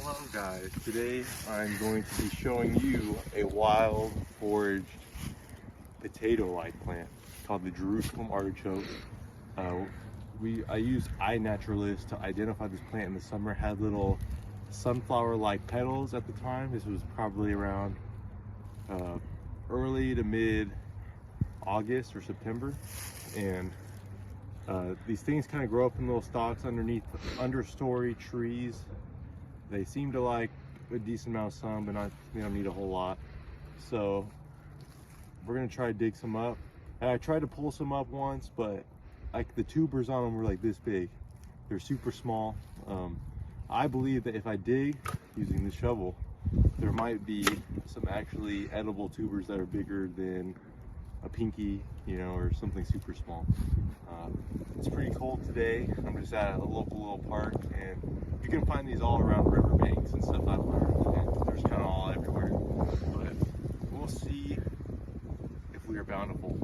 Hello guys, today I'm going to be showing you a wild foraged potato-like plant called the Jerusalem artichoke. I used iNaturalist to identify this plant in the summer. It had little sunflower-like petals at the time. This was probably around early to mid August or September, and these things kind of grow up in little stalks underneath understory trees. They seem to like a decent amount of sun, but they don't need a whole lot. So we're gonna try to dig some up. And I tried to pull some up once, but like the tubers on them were like this big. They're super small. I believe that if I dig using the shovel, there might be some actually edible tubers that are bigger than a pinky, you know, or something super small. It's pretty cold today. I'm just at a local little park, and you can find these all around riverbanks and stuff I've learned, and there's kind of all everywhere. But we'll see if we are bountiful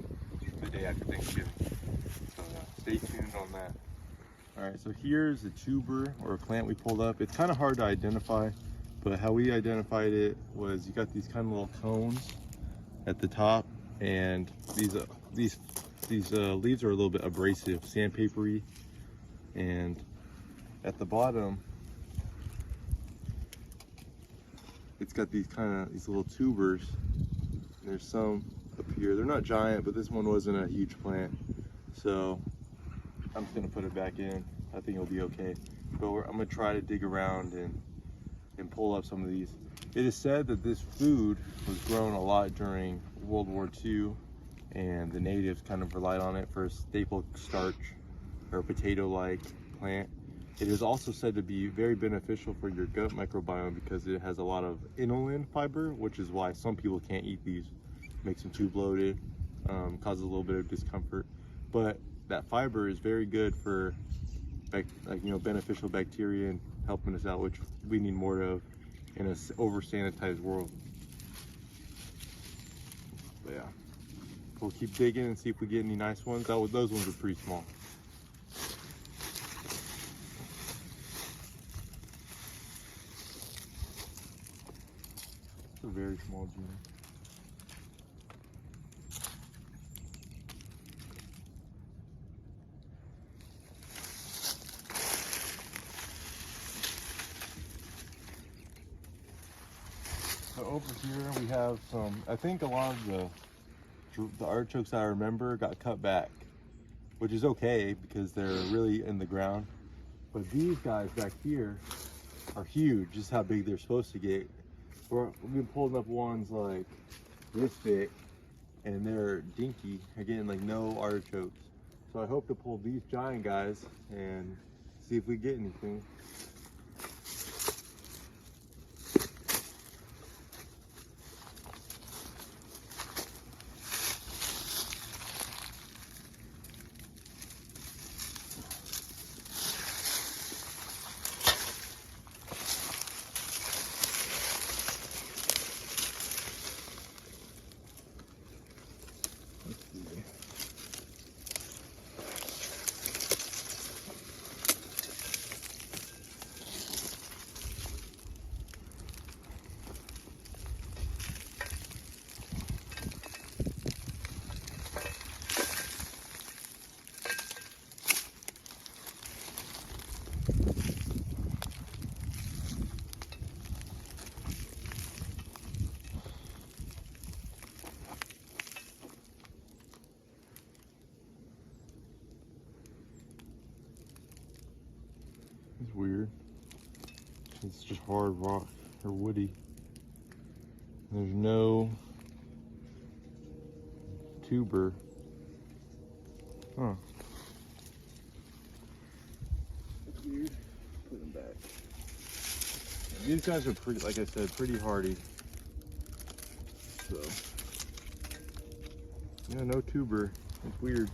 the day after Thanksgiving. So stay tuned on that. All right, so here's a tuber or a plant we pulled up. It's kind of hard to identify, but how we identified it was you got these kind of little cones at the top, and these leaves are a little bit abrasive, sandpapery, and at the bottom it's got these little tubers. There's some up here. They're not giant, but this one wasn't a huge plant, so I'm just gonna put it back in. I think it'll be okay. But I'm gonna try to dig around and pull up some of these. It is said that this food was grown a lot during World War II, and the natives kind of relied on it for a staple starch or potato-like plant. It is also said to be very beneficial for your gut microbiome because it has a lot of inulin fiber, which is why some people can't eat these. Makes them too bloated, causes a little bit of discomfort. But that fiber is very good for beneficial bacteria and helping us out, which we need more of in an over-sanitized world. But yeah, we'll keep digging and see if we get any nice ones. Those ones are pretty small. It's a very small gene. So over here we have some, I think a lot of the artichokes I remember got cut back, which is okay because they're really in the ground. But these guys back here are huge, just how big they're supposed to get. We've been pulling up ones like this big, and they're dinky, again, like no artichokes. So I hope to pull these giant guys and see if we get anything. It's weird. It's just hard rock or woody. There's no tuber. Huh. That's weird. Put them back. These guys are pretty, like I said, pretty hardy. So, yeah, no tuber. It's weird.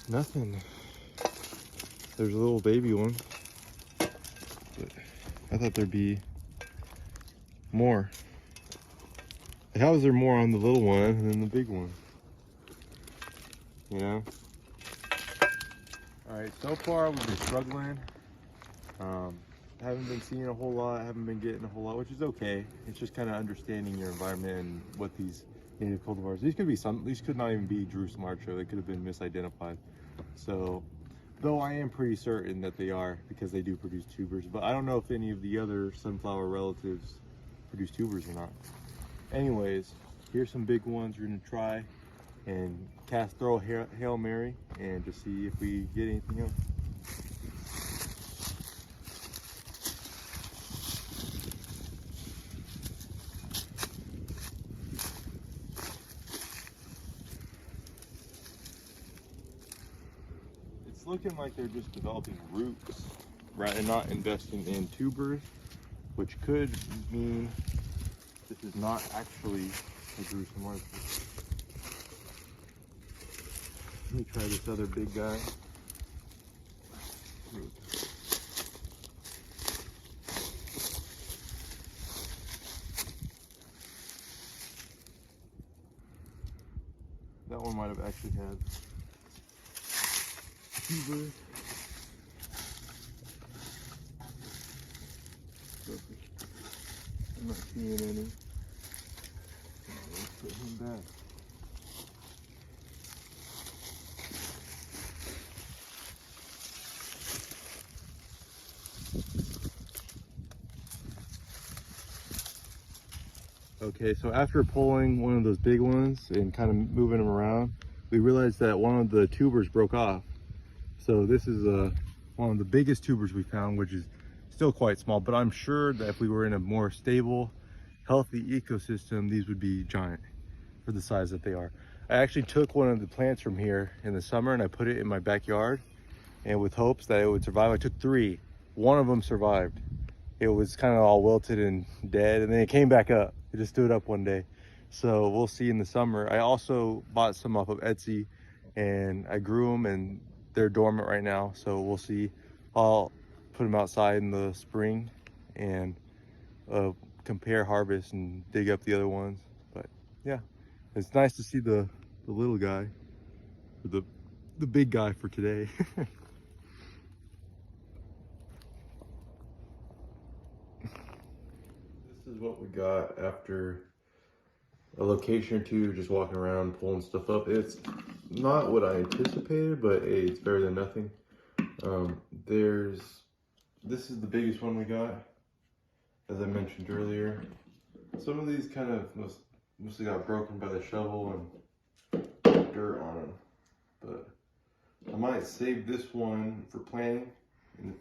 Nothing. There's a little baby one, but I thought there'd be more. How is there more on the little one than the big one? you know? All right, so far we've been struggling. Haven't been seeing a whole lot, haven't been getting a whole lot, which is okay. It's just kind of understanding your environment and what these native cultivars, these could not even be Jerusalem artichoke, they could have been misidentified. So, though I am pretty certain that they are, because they do produce tubers, but I don't know if any of the other sunflower relatives produce tubers or not. Anyways, here's some big ones we're gonna try and throw a Hail Mary and just see if we get anything else. It's looking like they're just developing roots, right, and not investing in tubers, which could mean this is not actually a Jerusalem artichoke. Let me try this other big guy. That one might have actually had tubers. I'm not seeing any. Let's put him back. Okay, so after pulling one of those big ones and kind of moving them around, we realized that one of the tubers broke off. So this is one of the biggest tubers we found, which is still quite small, but I'm sure that if we were in a more stable, healthy ecosystem, these would be giant for the size that they are. I actually took one of the plants from here in the summer and I put it in my backyard, and with hopes that it would survive. I took 3. One of them survived. It was kind of all wilted and dead, and then it came back up. It just stood up one day. So we'll see in the summer. I also bought some off of Etsy and I grew them, and they're dormant right now. So we'll see. I'll put them outside in the spring and compare harvest and dig up the other ones. But yeah, it's nice to see the little guy, or the big guy for today. This is what we got after a location or two, just walking around pulling stuff up. It's not what I anticipated, but hey, it's better than nothing. This is the biggest one we got, as I mentioned earlier. Some of these kind of mostly got broken by the shovel and dirt on them, but I might save this one for planting in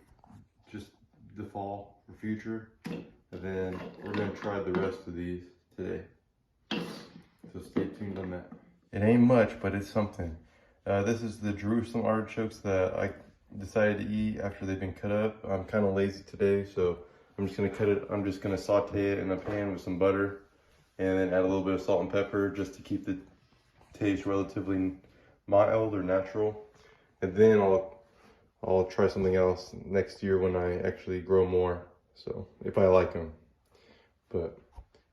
just the fall for future. And then we're gonna try the rest of these today. So stay tuned on that. It ain't much, but it's something. This is the Jerusalem artichokes that I decided to eat after they've been cut up. I'm kind of lazy today, so I'm just gonna saute it in a pan with some butter and then add a little bit of salt and pepper just to keep the taste relatively mild or natural. And then I'll try something else next year when I actually grow more. So if I like them, but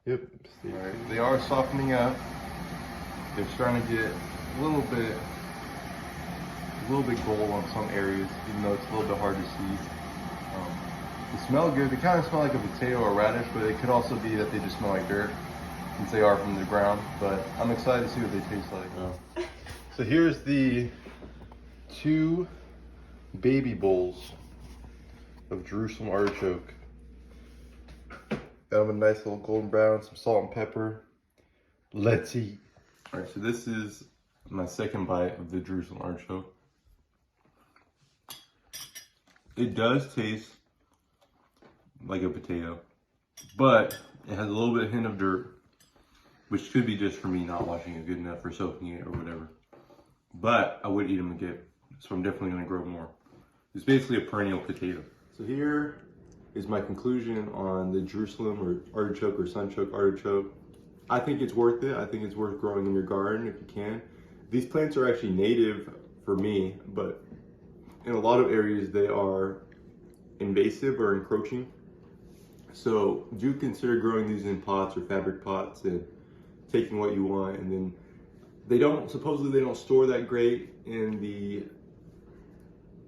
yep. All right, they are softening up. They're starting to get a little bit gold on some areas, even though it's a little bit hard to see. They smell good. They kind of smell like a potato or radish, but it could also be that they just smell like dirt since they are from the ground. But I'm excited to see what they taste like. So here's the 2 baby bowls of Jerusalem artichoke. Got them a nice little golden brown, some salt and pepper. Let's eat. All right, so this is my second bite of the Jerusalem artichoke. It does taste like a potato, but it has a little bit of hint of dirt, which could be just for me not washing it good enough or soaking it or whatever. But I would eat them again, so I'm definitely gonna grow more. It's basically a perennial potato. So here is my conclusion on the Jerusalem artichoke or sunchoke artichoke. I think it's worth it. I think it's worth growing in your garden if you can. These plants are actually native for me, but in a lot of areas they are invasive or encroaching. So do consider growing these in pots or fabric pots and taking what you want and then supposedly they don't store that great in the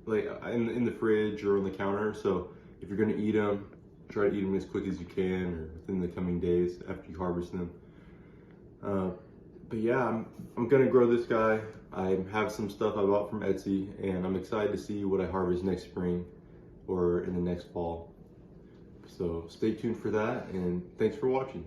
in the fridge or on the counter. So if you're gonna eat them, try to eat them as quick as you can or within the coming days after you harvest them. But yeah, I'm gonna grow this guy. I have some stuff I bought from Etsy, and I'm excited to see what I harvest next spring or in the next fall. So stay tuned for that, and thanks for watching.